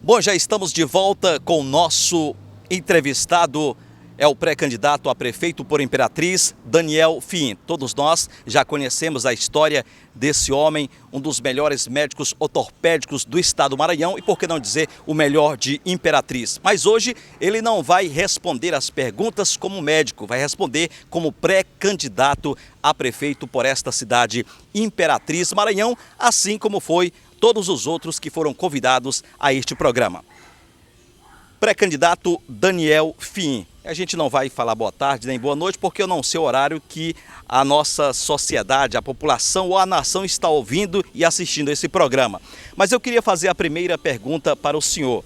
Bom, já estamos de volta com o nosso entrevistado, é o pré-candidato a prefeito por Imperatriz, Daniel Fim. Todos nós já conhecemos a história desse homem, um dos melhores médicos ortopédicos do estado do Maranhão e, por que não dizer, o melhor de Imperatriz. Mas hoje ele não vai responder as perguntas como médico, vai responder como pré-candidato a prefeito por esta cidade, Imperatriz, Maranhão, assim como foi todos os outros que foram convidados a este programa. Pré-candidato Daniel Fim. A gente não vai falar boa tarde nem boa noite, porque eu não sei o horário que a nossa sociedade, a população ou a nação está ouvindo e assistindo esse programa. Mas eu queria fazer a primeira pergunta para o senhor.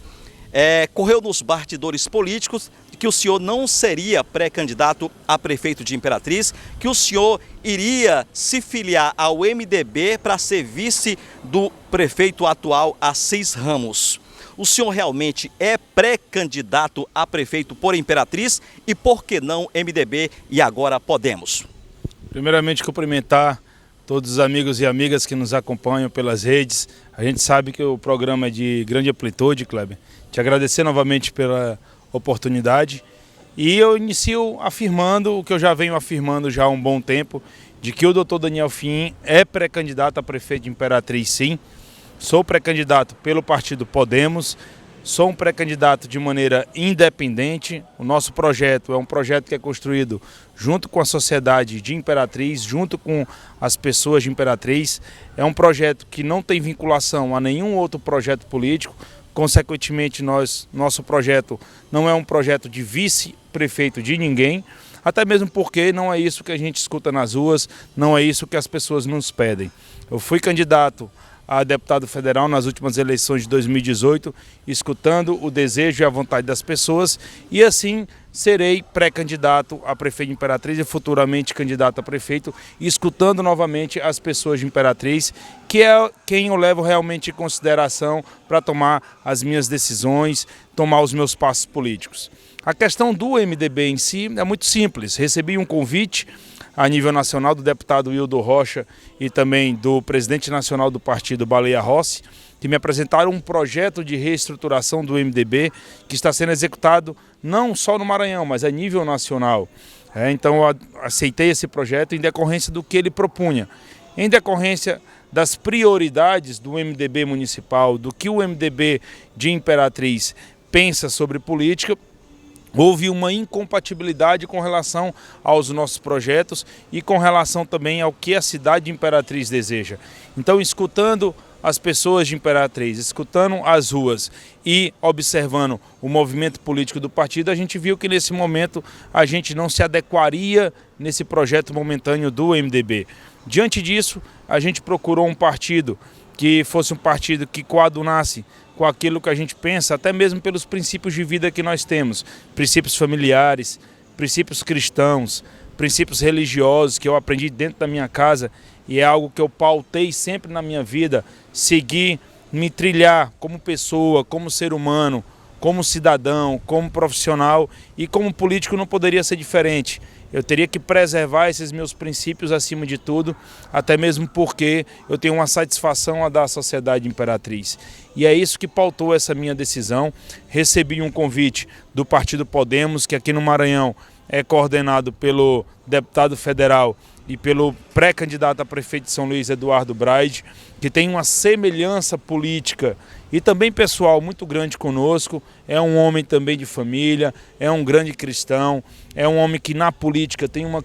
Correu nos bastidores políticos que o senhor não seria pré-candidato a prefeito de Imperatriz, que o senhor iria se filiar ao MDB para ser vice do prefeito atual, Assis Ramos. O senhor realmente é pré-candidato a prefeito por Imperatriz e por que não MDB e agora Podemos? Primeiramente, cumprimentar todos os amigos e amigas que nos acompanham pelas redes. A gente sabe que o programa é de grande amplitude, Kleber. Te agradecer novamente pela oportunidade. E eu inicio afirmando o que eu já venho afirmando já há um bom tempo, de que o doutor Daniel Fim é pré-candidato a prefeito de Imperatriz, sim. Sou pré-candidato pelo partido Podemos, sou um pré-candidato de maneira independente. O nosso projeto é um projeto que é construído junto com a sociedade de Imperatriz, junto com as pessoas de Imperatriz. É um projeto que não tem vinculação a nenhum outro projeto político. Consequentemente, nosso projeto não é um projeto de vice-prefeito de ninguém, até mesmo porque não é isso que a gente escuta nas ruas, não é isso que as pessoas nos pedem. Eu fui candidato a deputado federal nas últimas eleições de 2018, escutando o desejo e a vontade das pessoas, e assim serei pré-candidato a prefeito de Imperatriz e futuramente candidato a prefeito, escutando novamente as pessoas de Imperatriz, que é quem eu levo realmente em consideração para tomar as minhas decisões, tomar os meus passos políticos. A questão do MDB em si é muito simples. Recebi um convite a nível nacional do deputado Wildo Rocha e também do presidente nacional do partido, Baleia Rossi, que me apresentaram um projeto de reestruturação do MDB que está sendo executado não só no Maranhão, mas a nível nacional. Então eu aceitei esse projeto em decorrência do que ele propunha, em decorrência das prioridades do MDB municipal, do que o MDB de Imperatriz pensa sobre política. Houve uma incompatibilidade com relação aos nossos projetos e com relação também ao que a cidade de Imperatriz deseja. Então, escutando as pessoas de Imperatriz, escutando as ruas e observando o movimento político do partido, a gente viu que nesse momento a gente não se adequaria nesse projeto momentâneo do MDB. Diante disso, a gente procurou um partido que fosse um partido que coadunasse com aquilo que a gente pensa, até mesmo pelos princípios de vida que nós temos, princípios familiares, princípios cristãos, princípios religiosos que eu aprendi dentro da minha casa e é algo que eu pautei sempre na minha vida, seguir, me trilhar como pessoa, como ser humano, como cidadão, como profissional e como político não poderia ser diferente. Eu teria que preservar esses meus princípios acima de tudo, até mesmo porque eu tenho uma satisfação a dar à sociedade Imperatriz. E é isso que pautou essa minha decisão. Recebi um convite do partido Podemos, que aqui no Maranhão é coordenado pelo deputado federal e pelo pré-candidato a prefeito de São Luís, Eduardo Braide, que tem uma semelhança política e também pessoal muito grande conosco. É um homem também de família, é um grande cristão, é um homem que na política tem uma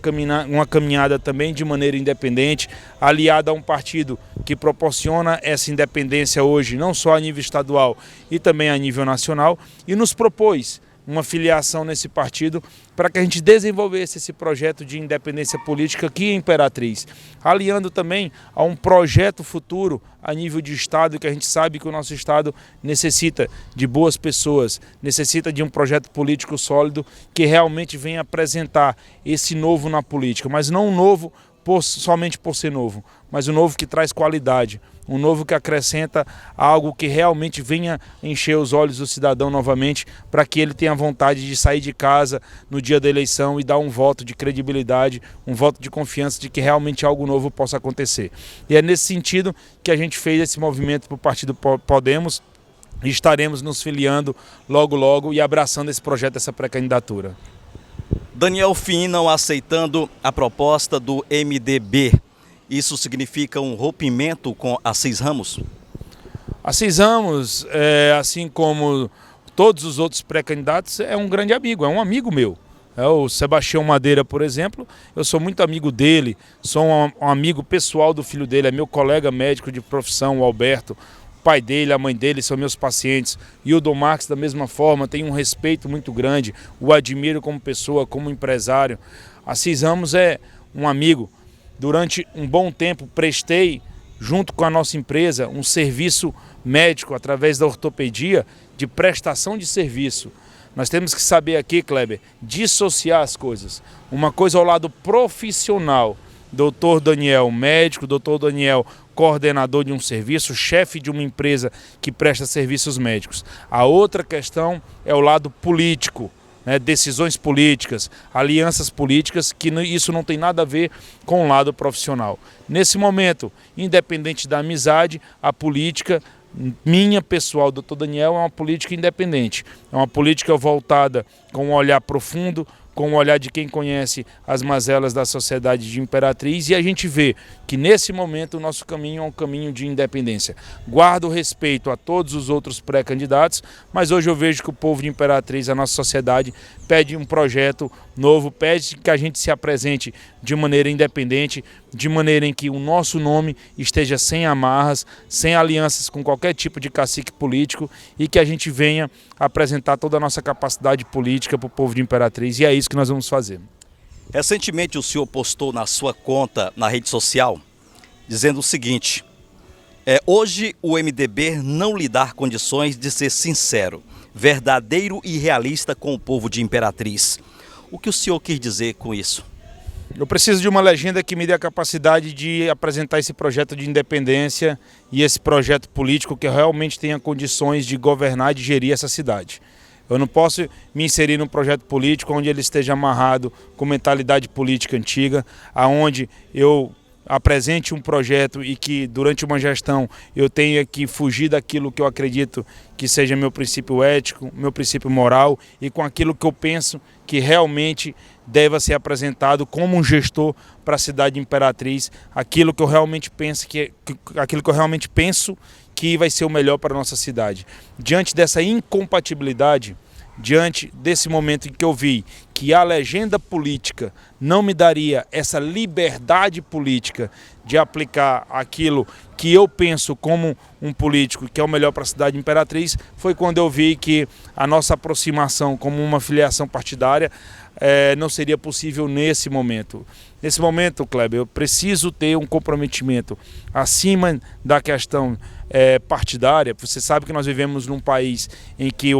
caminhada também de maneira independente, aliado a um partido que proporciona essa independência hoje, não só a nível estadual e também a nível nacional, e nos propôs uma filiação nesse partido para que a gente desenvolvesse esse projeto de independência política aqui em Imperatriz, aliando também a um projeto futuro a nível de Estado, que a gente sabe que o nosso Estado necessita de boas pessoas, necessita de um projeto político sólido que realmente venha apresentar esse novo na política, mas não um novo somente por ser novo, mas um novo que traz qualidade, um novo que acrescenta algo que realmente venha encher os olhos do cidadão novamente, para que ele tenha vontade de sair de casa no dia da eleição e dar um voto de credibilidade, um voto de confiança de que realmente algo novo possa acontecer. E é nesse sentido que a gente fez esse movimento para o partido Podemos, estaremos nos filiando logo logo e abraçando esse projeto, essa pré-candidatura. Daniel Fim não aceitando a proposta do MDB, isso significa um rompimento com Assis Ramos? Assis Ramos, assim como todos os outros pré-candidatos, é um grande amigo, é um amigo meu. O Sebastião Madeira, por exemplo, eu sou muito amigo dele, sou um amigo pessoal do filho dele, é meu colega médico de profissão, o Alberto. O pai dele, a mãe dele são meus pacientes. E o Dom Marques, da mesma forma, tem um respeito muito grande, o admiro como pessoa, como empresário. Assis Ramos é um amigo. Durante um bom tempo prestei, junto com a nossa empresa, um serviço médico através da ortopedia de prestação de serviço. Nós temos que saber aqui, Kleber, dissociar as coisas. Uma coisa ao lado profissional, doutor Daniel, médico, doutor Daniel, coordenador de um serviço, chefe de uma empresa que presta serviços médicos. A outra questão é o lado político, né? Decisões políticas, alianças políticas, que isso não tem nada a ver com o lado profissional. Nesse momento, independente da amizade, a política minha pessoal, doutor Daniel, é uma política independente, é uma política voltada com um olhar profundo, com o olhar de quem conhece as mazelas da sociedade de Imperatriz, e a gente vê que nesse momento o nosso caminho é um caminho de independência. Guardo respeito a todos os outros pré-candidatos, mas hoje eu vejo que o povo de Imperatriz, a nossa sociedade, pede um projeto novo, pede que a gente se apresente de maneira independente, de maneira em que o nosso nome esteja sem amarras, sem alianças com qualquer tipo de cacique político, e que a gente venha apresentar toda a nossa capacidade política para o povo de Imperatriz, e é isso que nós vamos fazer. Recentemente o senhor postou na sua conta na rede social dizendo o seguinte: hoje o MDB não lhe dá condições de ser sincero, verdadeiro e realista com o povo de Imperatriz. O que o senhor quis dizer com isso? Eu preciso de uma legenda que me dê a capacidade de apresentar esse projeto de independência e esse projeto político que realmente tenha condições de governar e de gerir essa cidade. Eu não posso me inserir num projeto político onde ele esteja amarrado com mentalidade política antiga, aonde eu apresente um projeto e que durante uma gestão eu tenha que fugir daquilo que eu acredito que seja meu princípio ético, meu princípio moral, e com aquilo que eu penso que realmente deva ser apresentado como um gestor para a cidade de Imperatriz, aquilo que eu realmente penso que vai ser o melhor para a nossa cidade. Diante dessa incompatibilidade, diante desse momento em que eu vi que a legenda política não me daria essa liberdade política de aplicar aquilo que eu penso como um político que é o melhor para a cidade de Imperatriz, foi quando eu vi que a nossa aproximação como uma filiação partidária não seria possível nesse momento. Nesse momento, Kleber, eu preciso ter um comprometimento acima da questão partidária. Você sabe que nós vivemos num país em que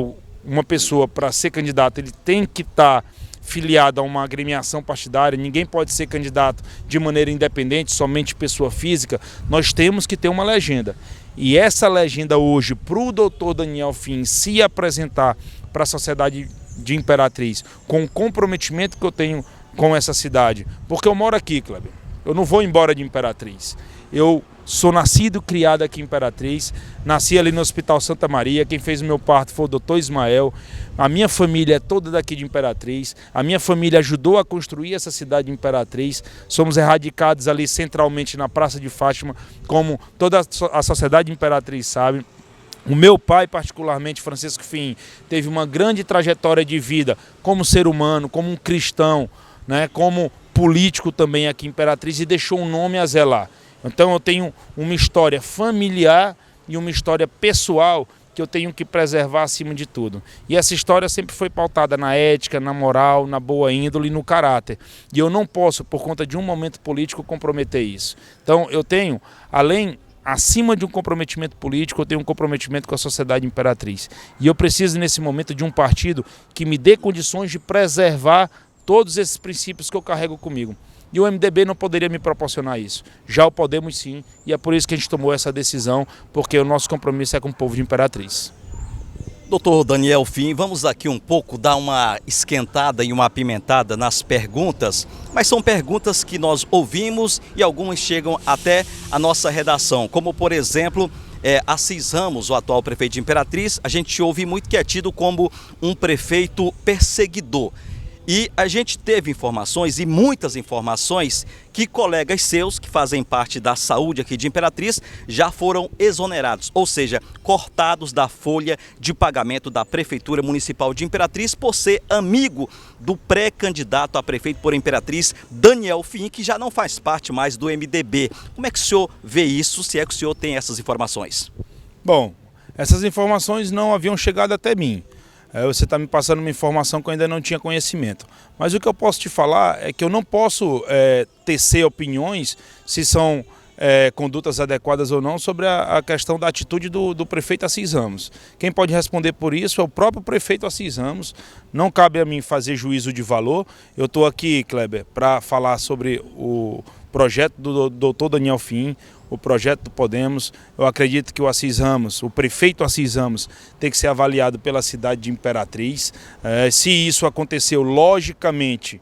uma pessoa, para ser candidato, ele tem que estar filiado a uma agremiação partidária, ninguém pode ser candidato de maneira independente, somente pessoa física. Nós temos que ter uma legenda. E essa legenda hoje, para o doutor Daniel Fim se apresentar para a sociedade de Imperatriz, com o comprometimento que eu tenho com essa cidade, porque eu moro aqui, Kleber, eu não vou embora de Imperatriz. Eu sou nascido e criado aqui em Imperatriz, nasci ali no Hospital Santa Maria, quem fez o meu parto foi o doutor Ismael, a minha família é toda daqui de Imperatriz, a minha família ajudou a construir essa cidade de Imperatriz, somos erradicados ali centralmente na Praça de Fátima, como toda a sociedade de Imperatriz sabe. O meu pai, particularmente, Francisco Fim, teve uma grande trajetória de vida como ser humano, como um cristão, né, como político também aqui em Imperatriz, e deixou um nome a zelar. Então eu tenho uma história familiar e uma história pessoal que eu tenho que preservar acima de tudo. E essa história sempre foi pautada na ética, na moral, na boa índole e no caráter. E eu não posso, por conta de um momento político, comprometer isso. Então eu tenho, acima de um comprometimento político, eu tenho um comprometimento com a sociedade Imperatriz. E eu preciso, nesse momento, de um partido que me dê condições de preservar todos esses princípios que eu carrego comigo. E o MDB não poderia me proporcionar isso. Já o Podemos sim, e é por isso que a gente tomou essa decisão, porque o nosso compromisso é com o povo de Imperatriz. Doutor Daniel Fim, vamos aqui um pouco dar uma esquentada e uma apimentada nas perguntas, mas são perguntas que nós ouvimos e algumas chegam até a nossa redação, como por exemplo, Assis Ramos, o atual prefeito de Imperatriz, a gente ouve muito que é tido como um prefeito perseguidor. E a gente teve informações, e muitas informações, que colegas seus, que fazem parte da saúde aqui de Imperatriz, já foram exonerados, ou seja, cortados da folha de pagamento da Prefeitura Municipal de Imperatriz por ser amigo do pré-candidato a prefeito por Imperatriz, Daniel Fim, que já não faz parte mais do MDB. Como é que o senhor vê isso, se é que o senhor tem essas informações? Bom, essas informações não haviam chegado até mim. Você está me passando uma informação que eu ainda não tinha conhecimento. Mas o que eu posso te falar é que eu não posso tecer opiniões se são condutas adequadas ou não sobre a questão da atitude do prefeito Assis Ramos. Quem pode responder por isso é o próprio prefeito Assis Ramos. Não cabe a mim fazer juízo de valor. Eu estou aqui, Kleber, para falar sobre o projeto do doutor Daniel Fim, o projeto do Podemos. Eu acredito que o Assis Ramos, o prefeito Assis Ramos, tem que ser avaliado pela cidade de Imperatriz. Se isso aconteceu, logicamente,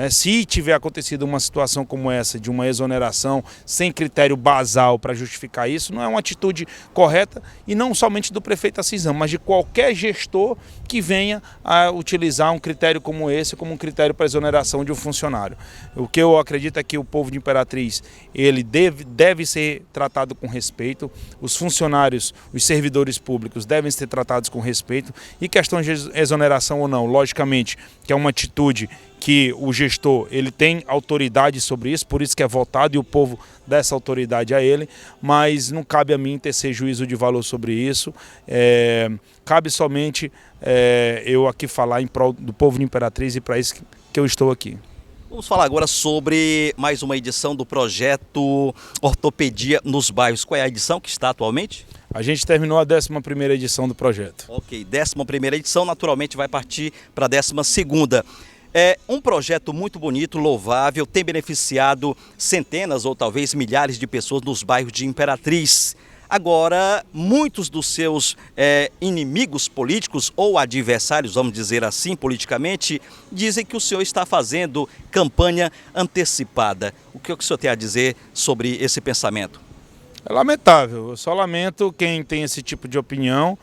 se tiver acontecido uma situação como essa, de uma exoneração sem critério basal para justificar isso, não é uma atitude correta, e não somente do prefeito Assis Ramos, mas de qualquer gestor que venha a utilizar um critério como esse, como um critério para exoneração de um funcionário. O que eu acredito é que o povo de Imperatriz, ele deve ser tratado com respeito, os funcionários, os servidores públicos devem ser tratados com respeito, e questão de exoneração ou não, logicamente, que é uma atitude que o gestor ele tem autoridade sobre isso, por isso que é votado e o povo dá essa autoridade a ele, mas não cabe a mim tecer juízo de valor sobre isso, cabe somente eu aqui falar em prol do povo de Imperatriz, e para isso que eu estou aqui. Vamos falar agora sobre mais uma edição do projeto Ortopedia nos Bairros. Qual é a edição que está atualmente? A gente terminou a 11ª edição do projeto. Ok, 11ª edição, naturalmente vai partir para a 12ª. É um projeto muito bonito, louvável, tem beneficiado centenas ou talvez milhares de pessoas nos bairros de Imperatriz. Agora, muitos dos seus inimigos políticos ou adversários, vamos dizer assim, politicamente, dizem que o senhor está fazendo campanha antecipada. O que o senhor tem a dizer sobre esse pensamento? É lamentável, eu só lamento quem tem esse tipo de opinião,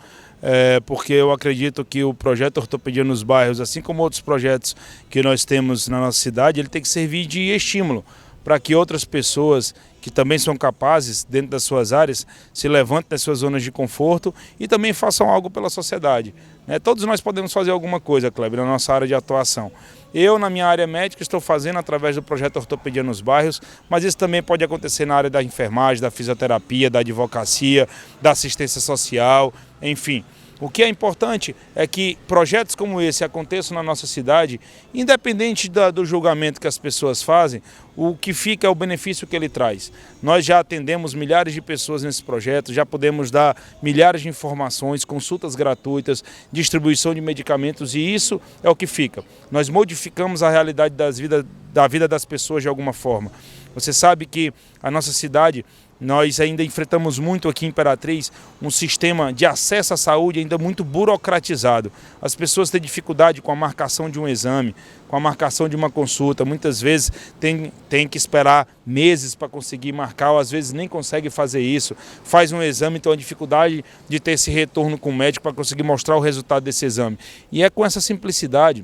porque eu acredito que o projeto Ortopedia nos Bairros, assim como outros projetos que nós temos na nossa cidade, ele tem que servir de estímulo para que outras pessoas que também são capazes, dentro das suas áreas, se levantem das suas zonas de conforto e também façam algo pela sociedade. Todos nós podemos fazer alguma coisa, Kleber, na nossa área de atuação. Eu, na minha área médica, estou fazendo através do projeto Ortopedia nos Bairros, mas isso também pode acontecer na área da enfermagem, da fisioterapia, da advocacia, da assistência social, enfim. O que é importante é que projetos como esse aconteçam na nossa cidade, independente do julgamento que as pessoas fazem, o que fica é o benefício que ele traz. Nós já atendemos milhares de pessoas nesse projeto, já podemos dar milhares de informações, consultas gratuitas, distribuição de medicamentos, e isso é o que fica. Nós modificamos a realidade da vida das pessoas de alguma forma. Você sabe que a nossa cidade, nós ainda enfrentamos muito aqui em Imperatriz um sistema de acesso à saúde ainda muito burocratizado. As pessoas têm dificuldade com a marcação de um exame, com a marcação de uma consulta. Muitas vezes tem que esperar meses para conseguir marcar, ou às vezes nem consegue fazer isso. Faz um exame, então a dificuldade de ter esse retorno com o médico para conseguir mostrar o resultado desse exame. E é com essa simplicidade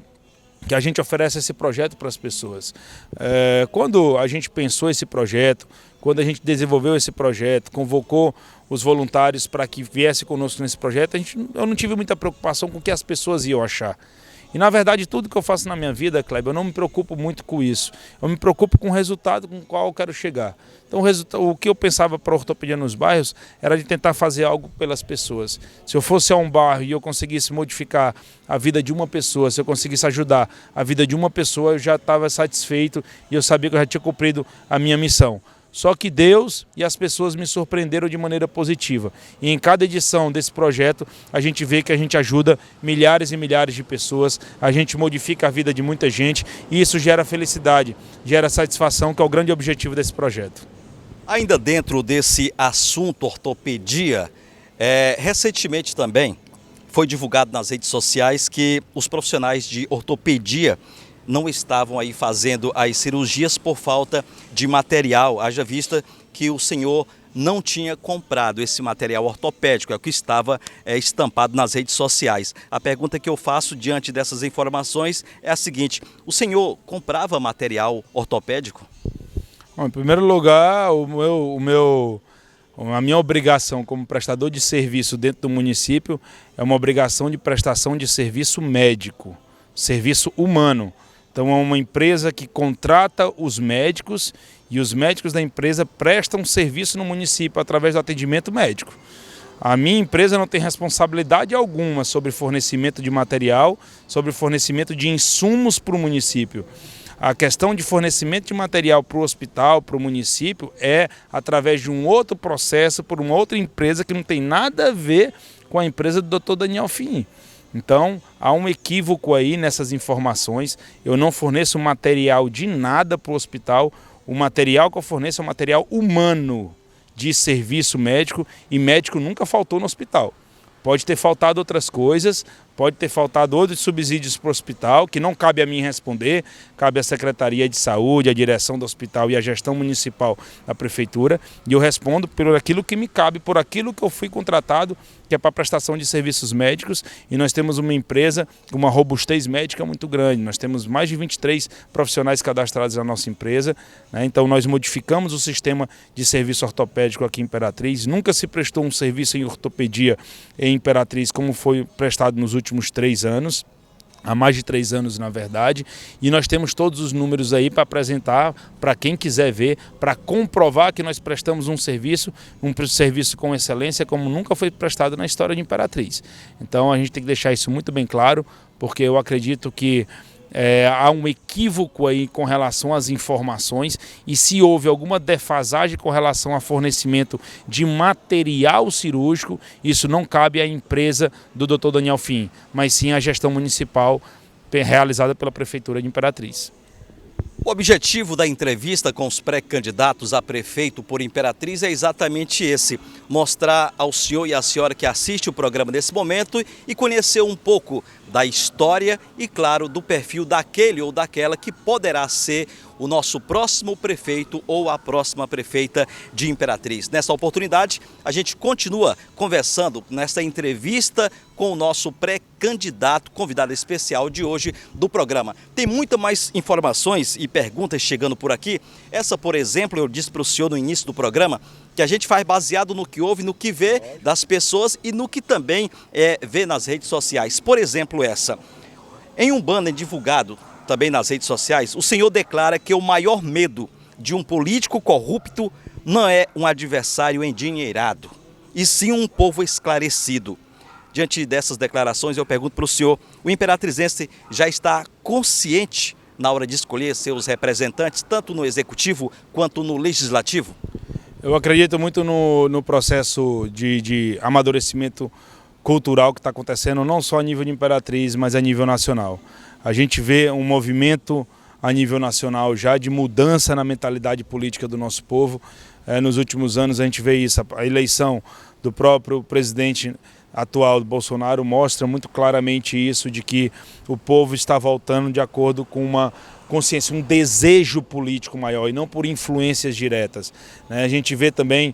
que a gente oferece esse projeto para as pessoas. Quando a gente pensou esse projeto, quando a gente desenvolveu esse projeto, convocou os voluntários para que viesse conosco nesse projeto, eu não tive muita preocupação com o que as pessoas iam achar. E na verdade tudo que eu faço na minha vida, Kleber, eu não me preocupo muito com isso. Eu me preocupo com o resultado com o qual eu quero chegar. Então o que eu pensava para a Ortopedia nos Bairros era de tentar fazer algo pelas pessoas. Se eu fosse a um bairro e eu conseguisse modificar a vida de uma pessoa, se eu conseguisse ajudar a vida de uma pessoa, eu já estava satisfeito e eu sabia que eu já tinha cumprido a minha missão. Só que Deus e as pessoas me surpreenderam de maneira positiva. E em cada edição desse projeto, a gente vê que a gente ajuda milhares e milhares de pessoas, a gente modifica a vida de muita gente e isso gera felicidade, gera satisfação, que é o grande objetivo desse projeto. Ainda dentro desse assunto ortopedia, recentemente também foi divulgado nas redes sociais que os profissionais de ortopedia não estavam aí fazendo as cirurgias por falta de material, haja vista que o senhor não tinha comprado esse material ortopédico, é o que estava estampado nas redes sociais. A pergunta que eu faço diante dessas informações é a seguinte: o senhor comprava material ortopédico? Bom, em primeiro lugar, a minha obrigação como prestador de serviço dentro do município é uma obrigação de prestação de serviço médico, serviço humano. Então é uma empresa que contrata os médicos e os médicos da empresa prestam serviço no município através do atendimento médico. A minha empresa não tem responsabilidade alguma sobre fornecimento de material, sobre fornecimento de insumos para o município. A questão de fornecimento de material para o hospital, para o município, é através de um outro processo, por uma outra empresa que não tem nada a ver com a empresa do Dr. Daniel Fim. Então, há um equívoco aí nessas informações. Eu não forneço material de nada para o hospital. O material que eu forneço é um material humano de serviço médico e médico nunca faltou no hospital. Pode ter faltado outras coisas, pode ter faltado outros subsídios para o hospital, que não cabe a mim responder, cabe à Secretaria de Saúde, à direção do hospital e à gestão municipal da prefeitura, e eu respondo por aquilo que me cabe, por aquilo que eu fui contratado, que é para prestação de serviços médicos, e nós temos uma empresa com uma robustez médica muito grande. Nós temos mais de 23 profissionais cadastrados na nossa empresa, né? Então nós modificamos o sistema de serviço ortopédico aqui em Imperatriz. Nunca se prestou um serviço em ortopedia em Imperatriz como foi prestado nos últimos 3 anos. Há mais de 3 anos, na verdade, e nós temos todos os números aí para apresentar para quem quiser ver, para comprovar que nós prestamos um serviço com excelência como nunca foi prestado na história de Imperatriz. Então a gente tem que deixar isso muito bem claro, porque eu acredito que há um equívoco aí com relação às informações, e se houve alguma defasagem com relação ao fornecimento de material cirúrgico, isso não cabe à empresa do Dr. Daniel Fim, mas sim à gestão municipal realizada pela Prefeitura de Imperatriz. O objetivo da entrevista com os pré-candidatos a prefeito por Imperatriz é exatamente esse: mostrar ao senhor e à senhora que assiste o programa nesse momento e conhecer um pouco da história e, claro, do perfil daquele ou daquela que poderá ser o nosso próximo prefeito ou a próxima prefeita de Imperatriz. Nessa oportunidade, a gente continua conversando nesta entrevista com o nosso pré-candidato, convidado especial de hoje do programa. Tem muitas mais informações e perguntas chegando por aqui. Essa, por exemplo, eu disse para o senhor no início do programa, que a gente faz baseado no que ouve, no que vê das pessoas e no que também vê nas redes sociais. Por exemplo, essa. Em um banner divulgado também nas redes sociais, o senhor declara que o maior medo de um político corrupto não é um adversário endinheirado, e sim um povo esclarecido. Diante dessas declarações, eu pergunto para o senhor: o imperatrizense já está consciente na hora de escolher seus representantes, tanto no executivo quanto no legislativo? Eu acredito muito no processo de amadurecimento cultural que está acontecendo, não só a nível de Imperatriz, mas a nível nacional. A gente vê um movimento a nível nacional já de mudança na mentalidade política do nosso povo. Nos últimos anos a gente vê isso. A eleição do próprio presidente atual do Bolsonaro mostra muito claramente isso, de que o povo está voltando de acordo com uma consciência, um desejo político maior e não por influências diretas. A gente vê também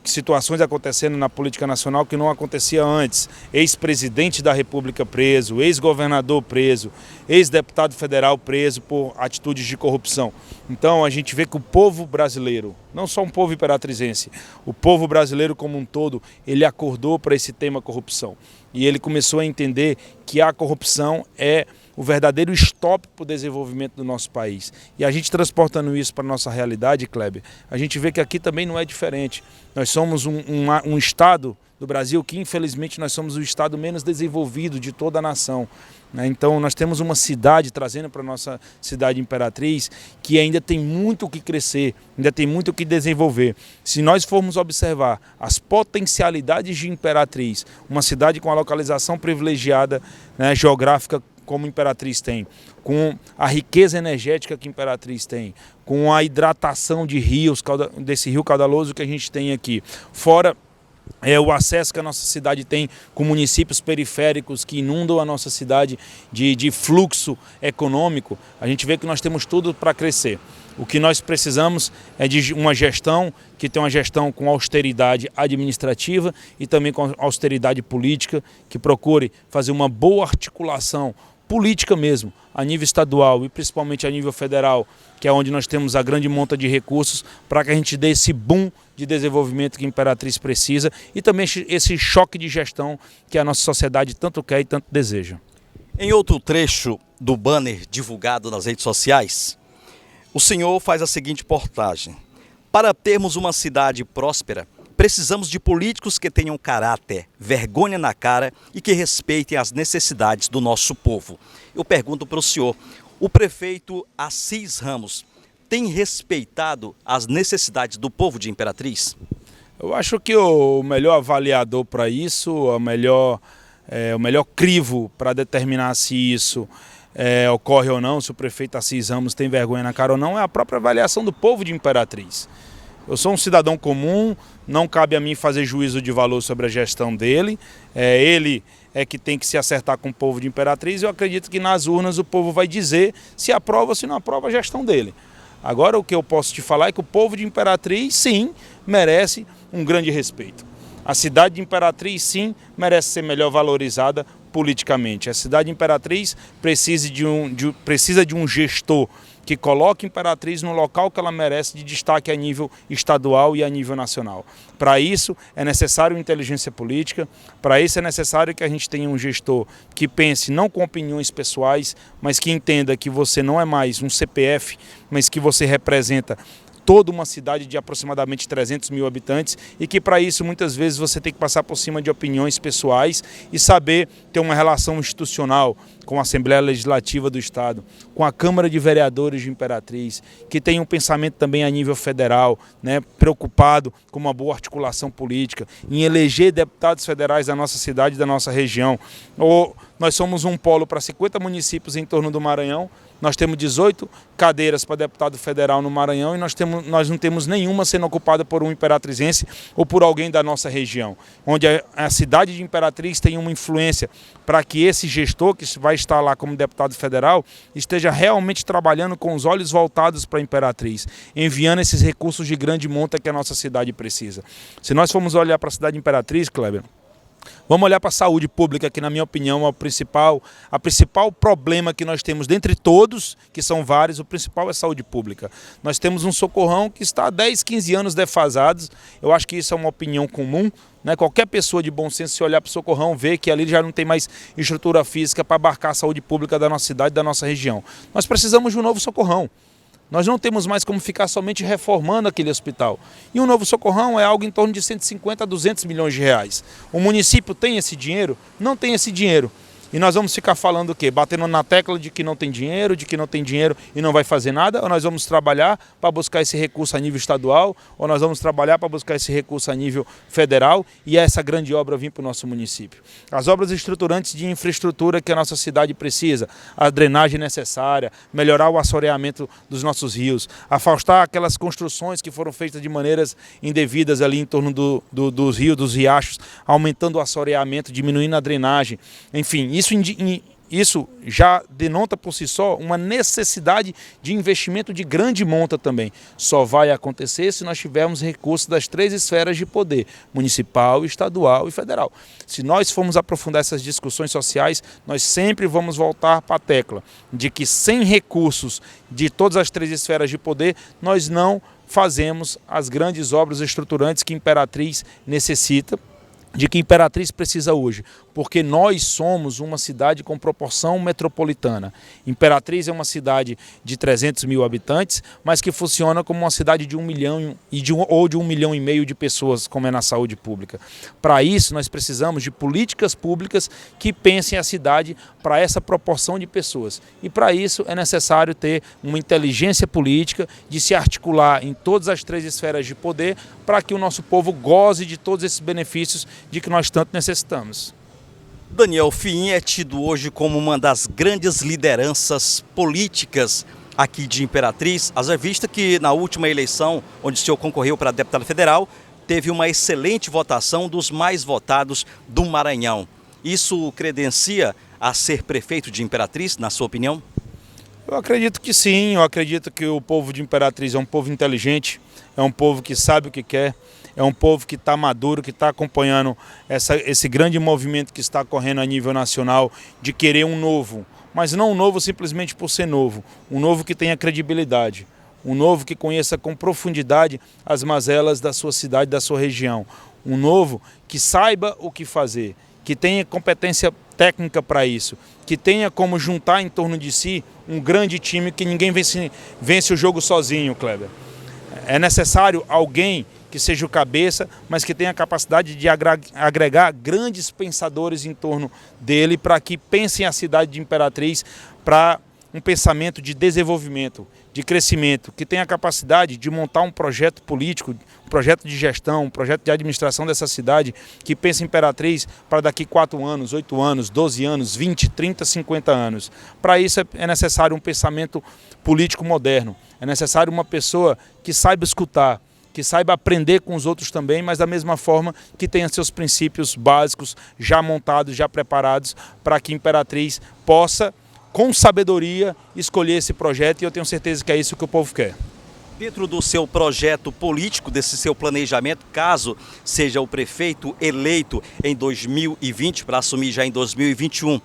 situações acontecendo na política nacional que não acontecia antes. Ex-presidente da República preso, ex-governador preso, ex-deputado federal preso por atitudes de corrupção. Então a gente vê que o povo brasileiro, não só um povo imperatrizense, o povo brasileiro como um todo, ele acordou para esse tema corrupção. E ele começou a entender que a corrupção é o verdadeiro stop para o desenvolvimento do nosso país. E a gente transportando isso para a nossa realidade, Kleber, a gente vê que aqui também não é diferente. Nós somos um estado do Brasil que, infelizmente, nós somos o estado menos desenvolvido de toda a nação. Então nós temos uma cidade, trazendo para a nossa cidade Imperatriz, que ainda tem muito o que crescer, ainda tem muito o que desenvolver. Se nós formos observar as potencialidades de Imperatriz, uma cidade com a localização privilegiada, geográfica, como Imperatriz tem, com a riqueza energética que Imperatriz tem, com a hidratação de rios, desse rio caudaloso que a gente tem aqui, fora o acesso que a nossa cidade tem com municípios periféricos que inundam a nossa cidade de fluxo econômico, a gente vê que nós temos tudo para crescer. O que nós precisamos é de uma gestão que tenha uma gestão com austeridade administrativa e também com austeridade política, que procure fazer uma boa articulação política mesmo, a nível estadual e principalmente a nível federal, que é onde nós temos a grande monta de recursos, para que a gente dê esse boom de desenvolvimento que a Imperatriz precisa e também esse choque de gestão que a nossa sociedade tanto quer e tanto deseja. Em outro trecho do banner divulgado nas redes sociais, o senhor faz a seguinte portagem: para termos uma cidade próspera, precisamos de políticos que tenham caráter, vergonha na cara e que respeitem as necessidades do nosso povo. Eu pergunto para o senhor, o prefeito Assis Ramos tem respeitado as necessidades do povo de Imperatriz? Eu acho que o melhor avaliador para isso, o melhor crivo para determinar se isso ocorre ou não, se o prefeito Assis Ramos tem vergonha na cara ou não, é a própria avaliação do povo de Imperatriz. Eu sou um cidadão comum, não cabe a mim fazer juízo de valor sobre a gestão dele. Ele é que tem que se acertar com o povo de Imperatriz. Eu acredito que nas urnas o povo vai dizer se aprova ou se não aprova a gestão dele. Agora o que eu posso te falar é que o povo de Imperatriz, sim, merece um grande respeito. A cidade de Imperatriz, sim, merece ser melhor valorizada politicamente. A cidade de Imperatriz precisa de um gestor que coloque Imperatriz no local que ela merece de destaque a nível estadual e a nível nacional. Para isso é necessário inteligência política, para isso é necessário que a gente tenha um gestor que pense não com opiniões pessoais, mas que entenda que você não é mais um CPF, mas que você representa toda uma cidade de aproximadamente 300 mil habitantes e que para isso muitas vezes você tem que passar por cima de opiniões pessoais e saber ter uma relação institucional com a Assembleia Legislativa do Estado, com a Câmara de Vereadores de Imperatriz, que tem um pensamento também a nível federal, né, preocupado com uma boa articulação política, em eleger deputados federais da nossa cidade e da nossa região. Nós somos um polo para 50 municípios em torno do Maranhão. Nós temos 18 cadeiras para deputado federal no Maranhão e nós não temos nenhuma sendo ocupada por um imperatrizense ou por alguém da nossa região, onde a cidade de Imperatriz tem uma influência para que esse gestor que vai estar lá como deputado federal esteja realmente trabalhando com os olhos voltados para a Imperatriz, enviando esses recursos de grande monta que a nossa cidade precisa. Se nós formos olhar para a cidade de Imperatriz, Kleber, vamos olhar para a saúde pública, que na minha opinião é a principal problema que nós temos dentre todos, que são vários, o principal é a saúde pública. Nós temos um socorrão que está há 10, 15 anos defasados, eu acho que isso é uma opinião comum, né? Qualquer pessoa de bom senso, se olhar para o socorrão, vê que ali já não tem mais estrutura física para abarcar a saúde pública da nossa cidade, da nossa região. Nós precisamos de um novo socorrão. Nós não temos mais como ficar somente reformando aquele hospital. E um novo socorrão é algo em torno de 150 a 200 milhões de reais. O município tem esse dinheiro? Não tem esse dinheiro. E nós vamos ficar falando o quê? Batendo na tecla de que não tem dinheiro e não vai fazer nada? Ou nós vamos trabalhar para buscar esse recurso a nível estadual? Ou nós vamos trabalhar para buscar esse recurso a nível federal e essa grande obra vir para o nosso município? As obras estruturantes de infraestrutura que a nossa cidade precisa, a drenagem necessária, melhorar o assoreamento dos nossos rios, afastar aquelas construções que foram feitas de maneiras indevidas ali em torno dos rios, dos riachos, aumentando o assoreamento, diminuindo a drenagem, enfim, isso já denota por si só uma necessidade de investimento de grande monta também. Só vai acontecer se nós tivermos recursos das 3 esferas de poder, municipal, estadual e federal. Se nós formos aprofundar essas discussões sociais, nós sempre vamos voltar para a tecla de que sem recursos de todas as 3 esferas de poder, nós não fazemos as grandes obras estruturantes que Imperatriz necessita, de que Imperatriz precisa hoje, porque nós somos uma cidade com proporção metropolitana. Imperatriz é uma cidade de 300 mil habitantes, mas que funciona como uma cidade de 1 milhão ou de 1,5 milhão de pessoas, como é na saúde pública. Para isso, nós precisamos de políticas públicas que pensem a cidade para essa proporção de pessoas. E para isso é necessário ter uma inteligência política de se articular em todas as 3 esferas de poder para que o nosso povo goze de todos esses benefícios de que nós tanto necessitamos. Daniel Fiim é tido hoje como uma das grandes lideranças políticas aqui de Imperatriz, haja vista que na última eleição, onde o senhor concorreu para deputado federal, teve uma excelente votação, dos mais votados do Maranhão. Isso credencia a ser prefeito de Imperatriz, na sua opinião? Eu acredito que sim, eu acredito que o povo de Imperatriz é um povo inteligente, é um povo que sabe o que quer, é um povo que está maduro, que está acompanhando esse grande movimento que está correndo a nível nacional de querer um novo, mas não um novo simplesmente por ser novo, um novo que tenha credibilidade, um novo que conheça com profundidade as mazelas da sua cidade, da sua região, um novo que saiba o que fazer, que tenha competência técnica para isso, que tenha como juntar em torno de si um grande time, que ninguém vence o jogo sozinho, Kleber. É necessário alguém que seja o cabeça, mas que tenha a capacidade de agregar grandes pensadores em torno dele para que pensem a cidade de Imperatriz para um pensamento de desenvolvimento, de crescimento, que tenha a capacidade de montar um projeto político, um projeto de gestão, um projeto de administração dessa cidade, que pense em Imperatriz para daqui 4 anos, 8 anos, 12 anos, 20, 30, 50 anos. Para isso é necessário um pensamento político moderno, é necessário uma pessoa que saiba escutar, que saiba aprender com os outros também, mas da mesma forma que tenha seus princípios básicos já montados, já preparados, para que Imperatriz possa, com sabedoria, escolher esse projeto, e eu tenho certeza que é isso que o povo quer. Dentro do seu projeto político, desse seu planejamento, caso seja o prefeito eleito em 2020 para assumir já em 2021,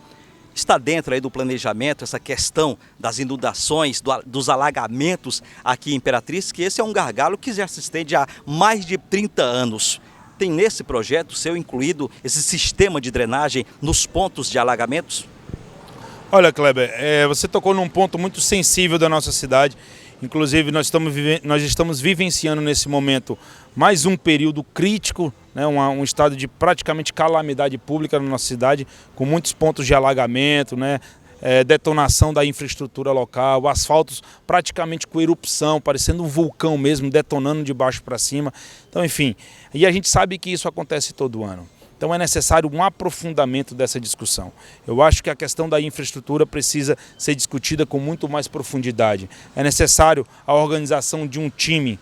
está dentro aí do planejamento essa questão das inundações, dos alagamentos aqui em Imperatriz, que esse é um gargalo que já se estende há mais de 30 anos. Tem nesse projeto seu incluído esse sistema de drenagem nos pontos de alagamentos? Olha, Kleber, você tocou num ponto muito sensível da nossa cidade. Inclusive, nós estamos vivenciando nesse momento mais um período crítico, né, um estado de praticamente calamidade pública na nossa cidade, com muitos pontos de alagamento, né, detonação da infraestrutura local, asfaltos praticamente com erupção, parecendo um vulcão mesmo, detonando de baixo para cima. Então, enfim, e a gente sabe que isso acontece todo ano. Então é necessário um aprofundamento dessa discussão. Eu acho que a questão da infraestrutura precisa ser discutida com muito mais profundidade. É necessário a organização de um time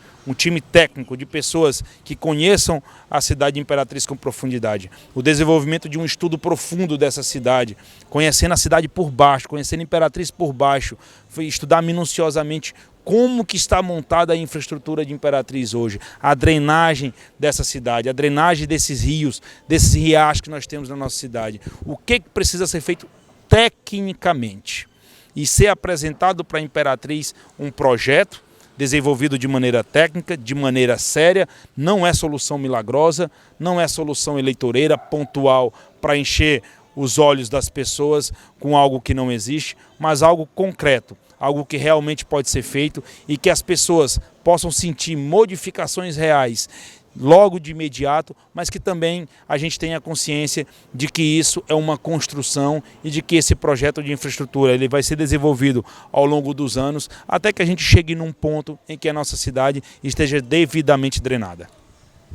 técnico, de pessoas que conheçam a cidade de Imperatriz com profundidade. O desenvolvimento de um estudo profundo dessa cidade, conhecendo a cidade por baixo, conhecendo Imperatriz por baixo, estudar minuciosamente como que está montada a infraestrutura de Imperatriz hoje, a drenagem dessa cidade, a drenagem desses rios, desses riachos que nós temos na nossa cidade. O que precisa ser feito tecnicamente e ser apresentado para a Imperatriz um projeto desenvolvido de maneira técnica, de maneira séria, não é solução milagrosa, não é solução eleitoreira, pontual, para encher os olhos das pessoas com algo que não existe, mas algo concreto, algo que realmente pode ser feito e que as pessoas possam sentir modificações reais logo de imediato, mas que também a gente tenha consciência de que isso é uma construção e de que esse projeto de infraestrutura ele vai ser desenvolvido ao longo dos anos até que a gente chegue num ponto em que a nossa cidade esteja devidamente drenada.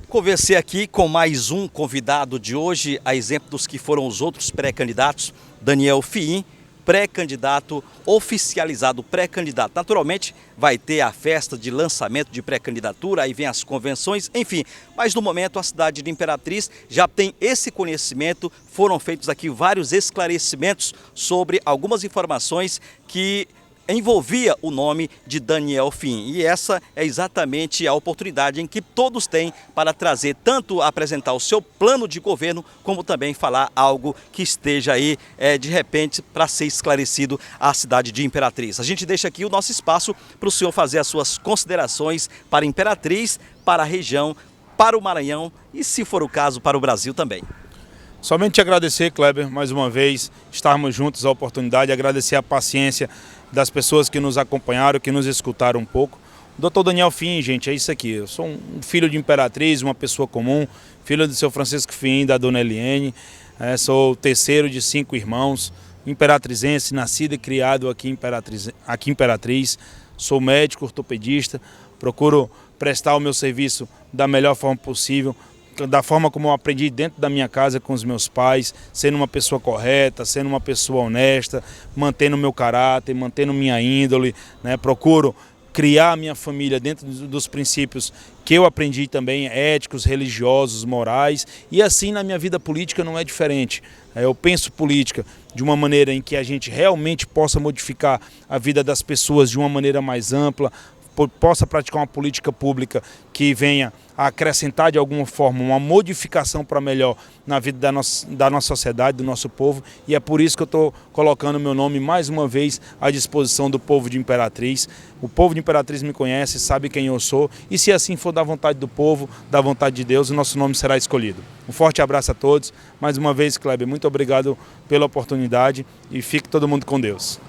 Conversei aqui com mais um convidado de hoje, a exemplo dos que foram os outros pré-candidatos, Daniel Fiim, pré-candidato oficializado, pré-candidato. Naturalmente vai ter a festa de lançamento de pré-candidatura, aí vem as convenções, enfim. Mas no momento a cidade de Imperatriz já tem esse conhecimento, foram feitos aqui vários esclarecimentos sobre algumas informações que envolvia o nome de Daniel Fiim. E essa é exatamente a oportunidade em que todos têm para trazer, tanto apresentar o seu plano de governo, como também falar algo que esteja aí, de repente, para ser esclarecido à cidade de Imperatriz. A gente deixa aqui o nosso espaço para o senhor fazer as suas considerações para Imperatriz, para a região, para o Maranhão e, se for o caso, para o Brasil também. Somente agradecer, Kleber, mais uma vez, estarmos juntos, a oportunidade, agradecer a paciência das pessoas que nos acompanharam, que nos escutaram um pouco. Dr. Daniel Fiim, gente, é isso aqui. Eu sou um filho de Imperatriz, uma pessoa comum, filho do seu Francisco Fiim, da dona Eliene. Sou o terceiro de 5 irmãos, imperatrizense, nascido e criado aqui em Imperatriz. Sou médico, ortopedista, procuro prestar o meu serviço da melhor forma possível, da forma como eu aprendi dentro da minha casa com os meus pais, sendo uma pessoa correta, sendo uma pessoa honesta, mantendo o meu caráter, mantendo minha índole, né? Procuro criar a minha família dentro dos princípios que eu aprendi também, éticos, religiosos, morais, e assim na minha vida política não é diferente. Eu penso política de uma maneira em que a gente realmente possa modificar a vida das pessoas de uma maneira mais ampla, possa praticar uma política pública que venha a acrescentar de alguma forma uma modificação para melhor na vida da nossa sociedade, do nosso povo, e é por isso que eu estou colocando meu nome mais uma vez à disposição do povo de Imperatriz. O povo de Imperatriz me conhece, sabe quem eu sou, e se assim for da vontade do povo, da vontade de Deus, o nosso nome será escolhido. Um forte abraço a todos, mais uma vez, Kleber, muito obrigado pela oportunidade e fique todo mundo com Deus.